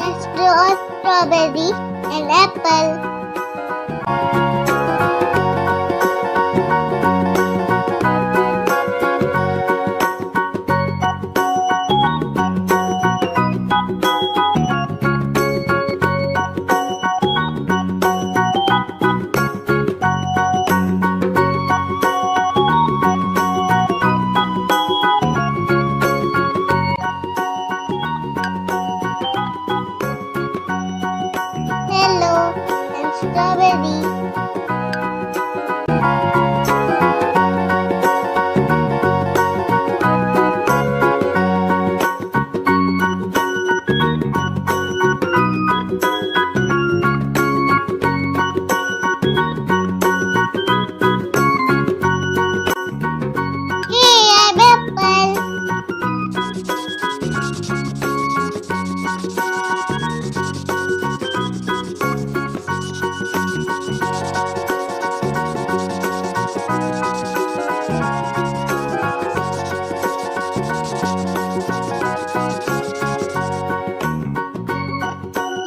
Let's draw a strawberry and apple. Yellow and strawberry. Hey, I'm apple.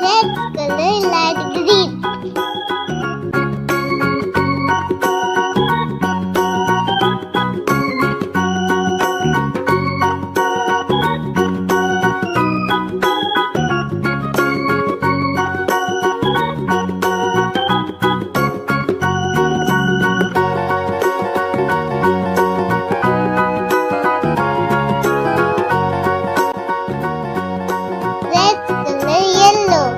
Let's color light green. Let's color yellow.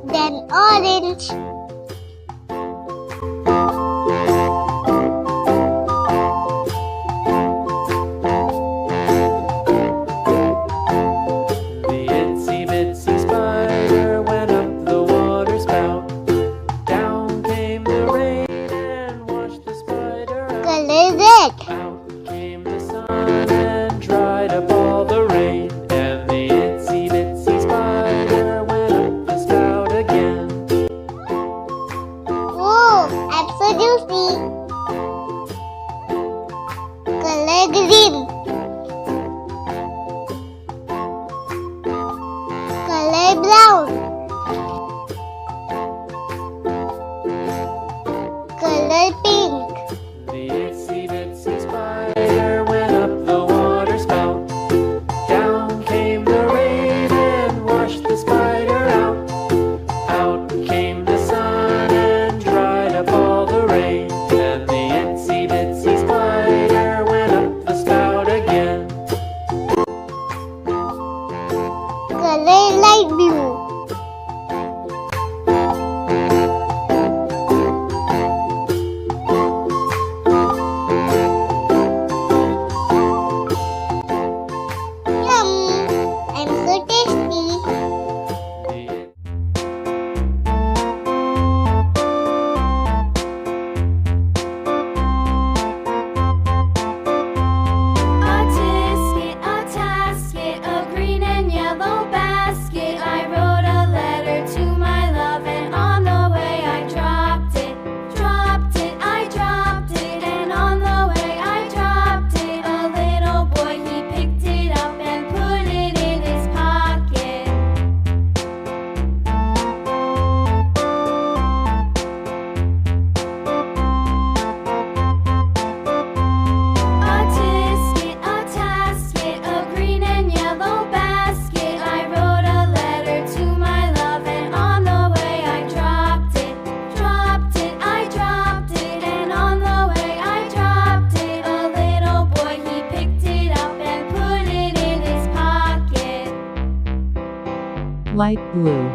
Then orange. The itsy bitsy spider went up the water spout. Down came the rain and washed the spider out. Color red. Out came the sun and dried up all the rain. And the itsy bitsy spider went up the spout again. Oh, I'm so juicy. Color green. Color brown. Color pink. The itsy bitsy spider went up the water spout. Down came the rain and washed the spider out. Out came the sun and dried up all the rain. And the itsy bitsy spider went up the spout again. Color light blue. Yum! I'm so tasty. The A tasket, a green and yellow basket. I wrote a letter to my love, and on the way I dropped it. I dropped it, and on the way I dropped it. A little boy, he picked it up and put it in his pocket. A tasket, a green and yellow basket. I wrote a letter to my love, and on the way I dropped it. I dropped it, and on the way I dropped it. A little boy, he picked it up and put it in his pocket. Light blue.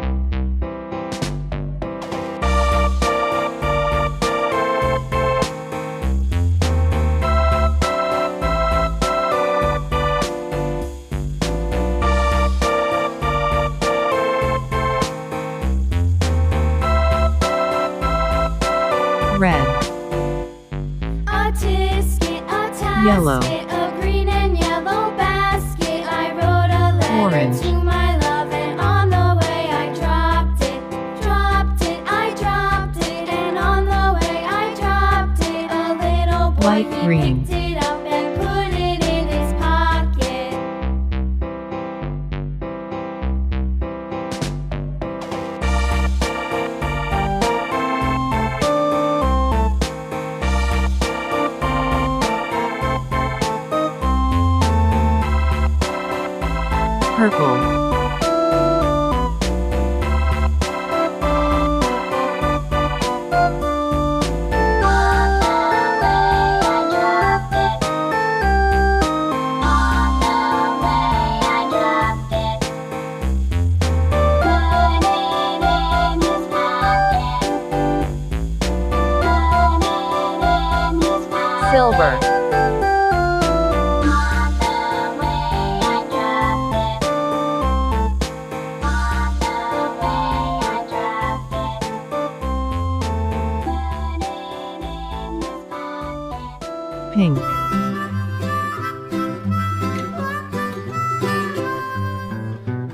Red. A tasket, Yellow. a green and yellow basket. I wrote a letter Orange. to my love, and on the way I dropped it. I dropped it, and on the way I dropped it. A little Light he green. picked it up and put it in his pocket. Purple. Silver. Pink.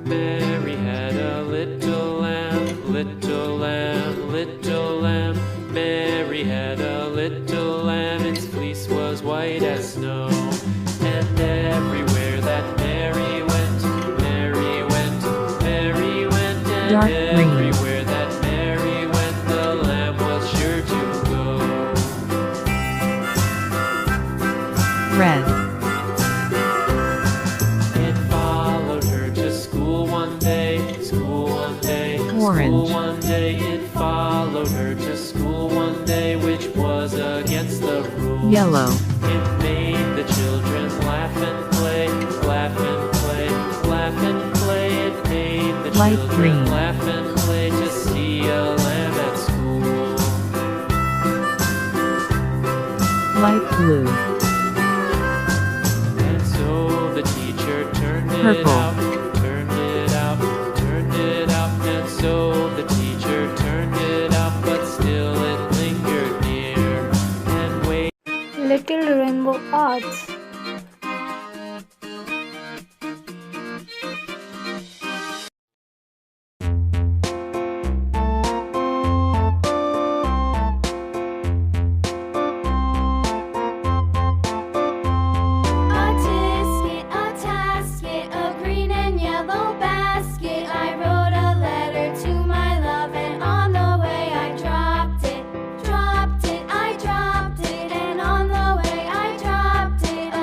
Mary had a little lamb, little lamb, little lamb. Mary had a little lamb, its fleece was white as snow. And everywhere that Mary went, Mary went, Mary went, and Dark green. everywhere that Mary went, the lamb was sure to go. Red. It followed her to school one day, school one day, Orange. school one day. It followed her to school one day, which was against the rules. Yellow. It made the children laugh and play, laugh and play, laugh and play. It made the Light children green. laugh and play to see a lamb at school. Light blue. And so the teacher turned it Purple. out, turned it out, turned it out. And so the teacher turned it out, but still it lingered near and waited. Little Rainbow Arts. A tisket, a tasket, a green and yellow basket. I wrote a letter to my love, and on the way I dropped it, dropped it, I dropped it, and on the way I dropped it.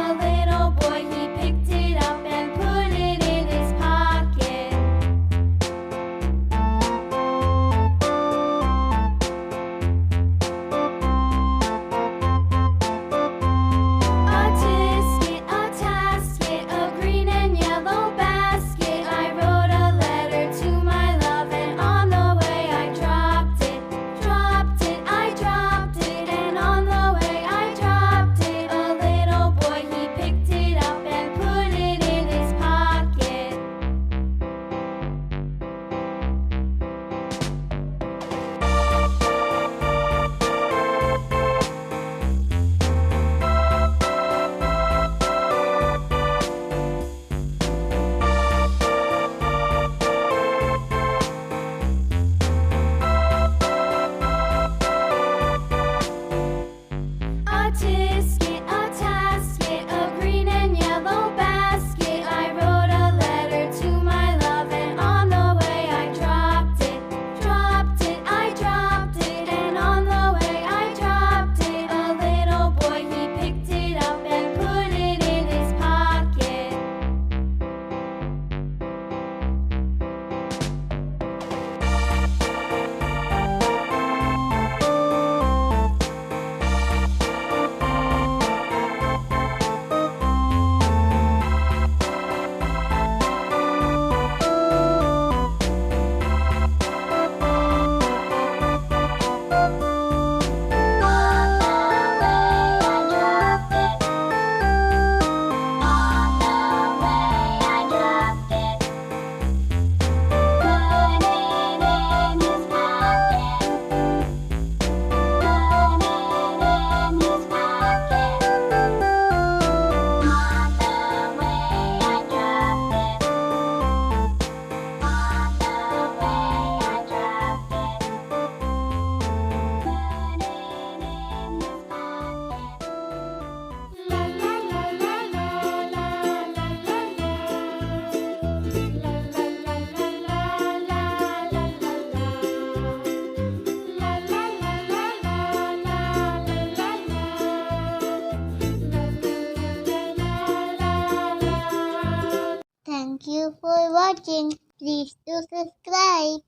Thank you for watching. Please do subscribe.